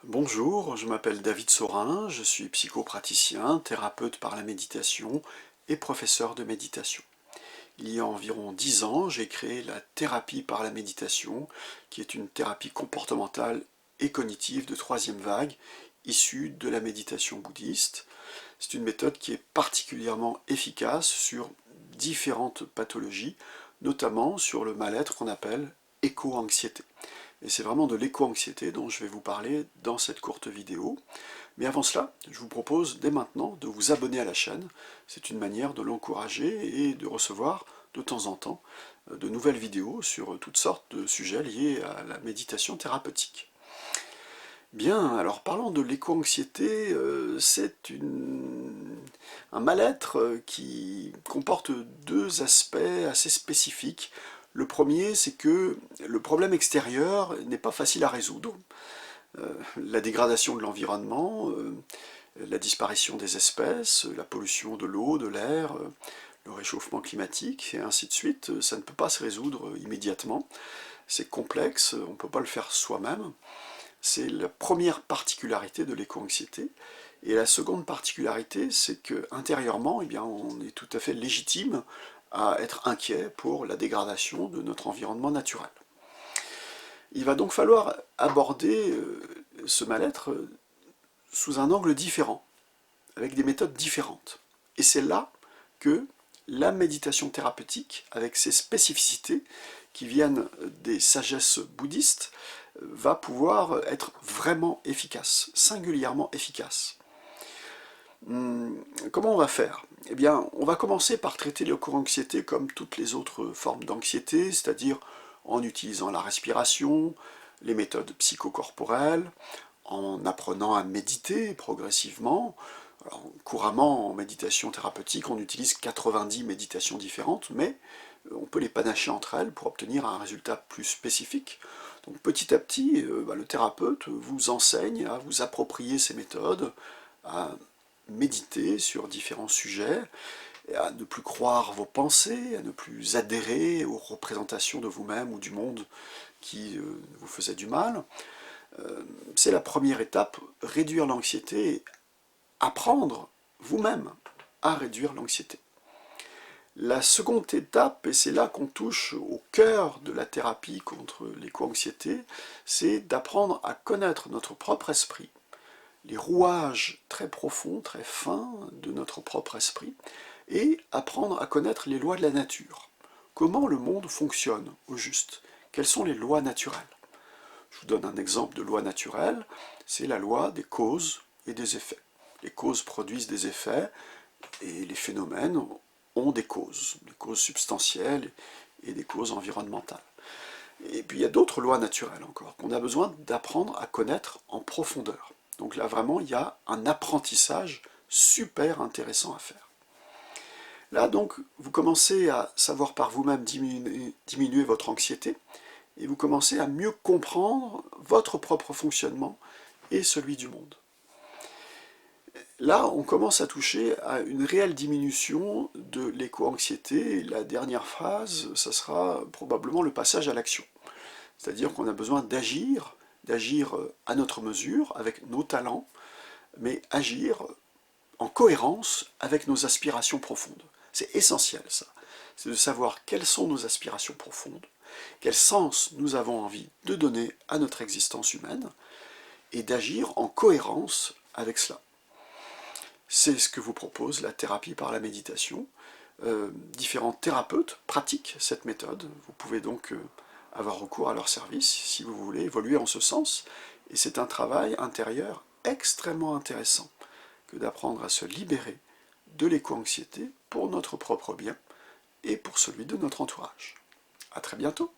Bonjour, je m'appelle David Saurin, je suis psychopraticien, thérapeute par la méditation et professeur de méditation. Il y a environ 10 ans, j'ai créé la thérapie par la méditation, qui est une thérapie comportementale et cognitive de troisième vague, issue de la méditation bouddhiste. C'est une méthode qui est particulièrement efficace sur différentes pathologies, notamment sur le mal-être qu'on appelle éco-anxiété. Et c'est vraiment de l'éco-anxiété dont je vais vous parler dans cette courte vidéo. Mais avant cela, je vous propose dès maintenant de vous abonner à la chaîne. C'est une manière de l'encourager et de recevoir de temps en temps de nouvelles vidéos sur toutes sortes de sujets liés à la méditation thérapeutique. Bien, alors parlant de l'éco-anxiété, c'est un mal-être qui comporte deux aspects assez spécifiques. Le premier, c'est que le problème extérieur n'est pas facile à résoudre. La dégradation de l'environnement, la disparition des espèces, la pollution de l'eau, de l'air, le réchauffement climatique, et ainsi de suite, ça ne peut pas se résoudre immédiatement. C'est complexe, on ne peut pas le faire soi-même. C'est la première particularité de l'éco-anxiété. Et la seconde particularité, c'est qu'intérieurement, eh bien, on est tout à fait légitime à être inquiet pour la dégradation de notre environnement naturel. Il va donc falloir aborder ce mal-être sous un angle différent, avec des méthodes différentes. Et c'est là que la méditation thérapeutique, avec ses spécificités qui viennent des sagesses bouddhistes, va pouvoir être vraiment efficace, singulièrement efficace. Comment on va faire? Eh bien, on va commencer par traiter l'éco-anxiété comme toutes les autres formes d'anxiété, c'est-à-dire en utilisant la respiration, les méthodes psychocorporelles, en apprenant à méditer progressivement. Alors, couramment, en méditation thérapeutique, on utilise 90 méditations différentes, mais on peut les panacher entre elles pour obtenir un résultat plus spécifique. Donc petit à petit, le thérapeute vous enseigne à vous approprier ces méthodes, à méditer sur différents sujets, à ne plus croire vos pensées, à ne plus adhérer aux représentations de vous-même ou du monde qui vous faisaient du mal. C'est la première étape, réduire l'anxiété et apprendre vous-même à réduire l'anxiété. La seconde étape, et c'est là qu'on touche au cœur de la thérapie contre l'éco-anxiété, c'est d'apprendre à connaître notre propre esprit, les rouages très profonds, très fins de notre propre esprit, et apprendre à connaître les lois de la nature. Comment le monde fonctionne, au juste? Quelles sont les lois naturelles? Je vous donne un exemple de loi naturelle, c'est la loi des causes et des effets. Les causes produisent des effets, et les phénomènes ont des causes substantielles et des causes environnementales. Et puis il y a d'autres lois naturelles encore, qu'on a besoin d'apprendre à connaître en profondeur. Donc là vraiment, il y a un apprentissage super intéressant à faire. Là donc, vous commencez à savoir par vous-même diminuer votre anxiété, et vous commencez à mieux comprendre votre propre fonctionnement et celui du monde. Là, on commence à toucher à une réelle diminution de l'éco-anxiété. La dernière phase, ça sera probablement le passage à l'action. C'est-à-dire qu'on a besoin d'agir à notre mesure, avec nos talents, mais agir en cohérence avec nos aspirations profondes. C'est essentiel ça. C'est de savoir quelles sont nos aspirations profondes, quel sens nous avons envie de donner à notre existence humaine, et d'agir en cohérence avec cela. C'est ce que vous propose la thérapie par la méditation. Différents thérapeutes pratiquent cette méthode. Vous pouvez donc avoir recours à leur service si vous voulez évoluer en ce sens. Et c'est un travail intérieur extrêmement intéressant que d'apprendre à se libérer de l'éco-anxiété pour notre propre bien et pour celui de notre entourage. À très bientôt.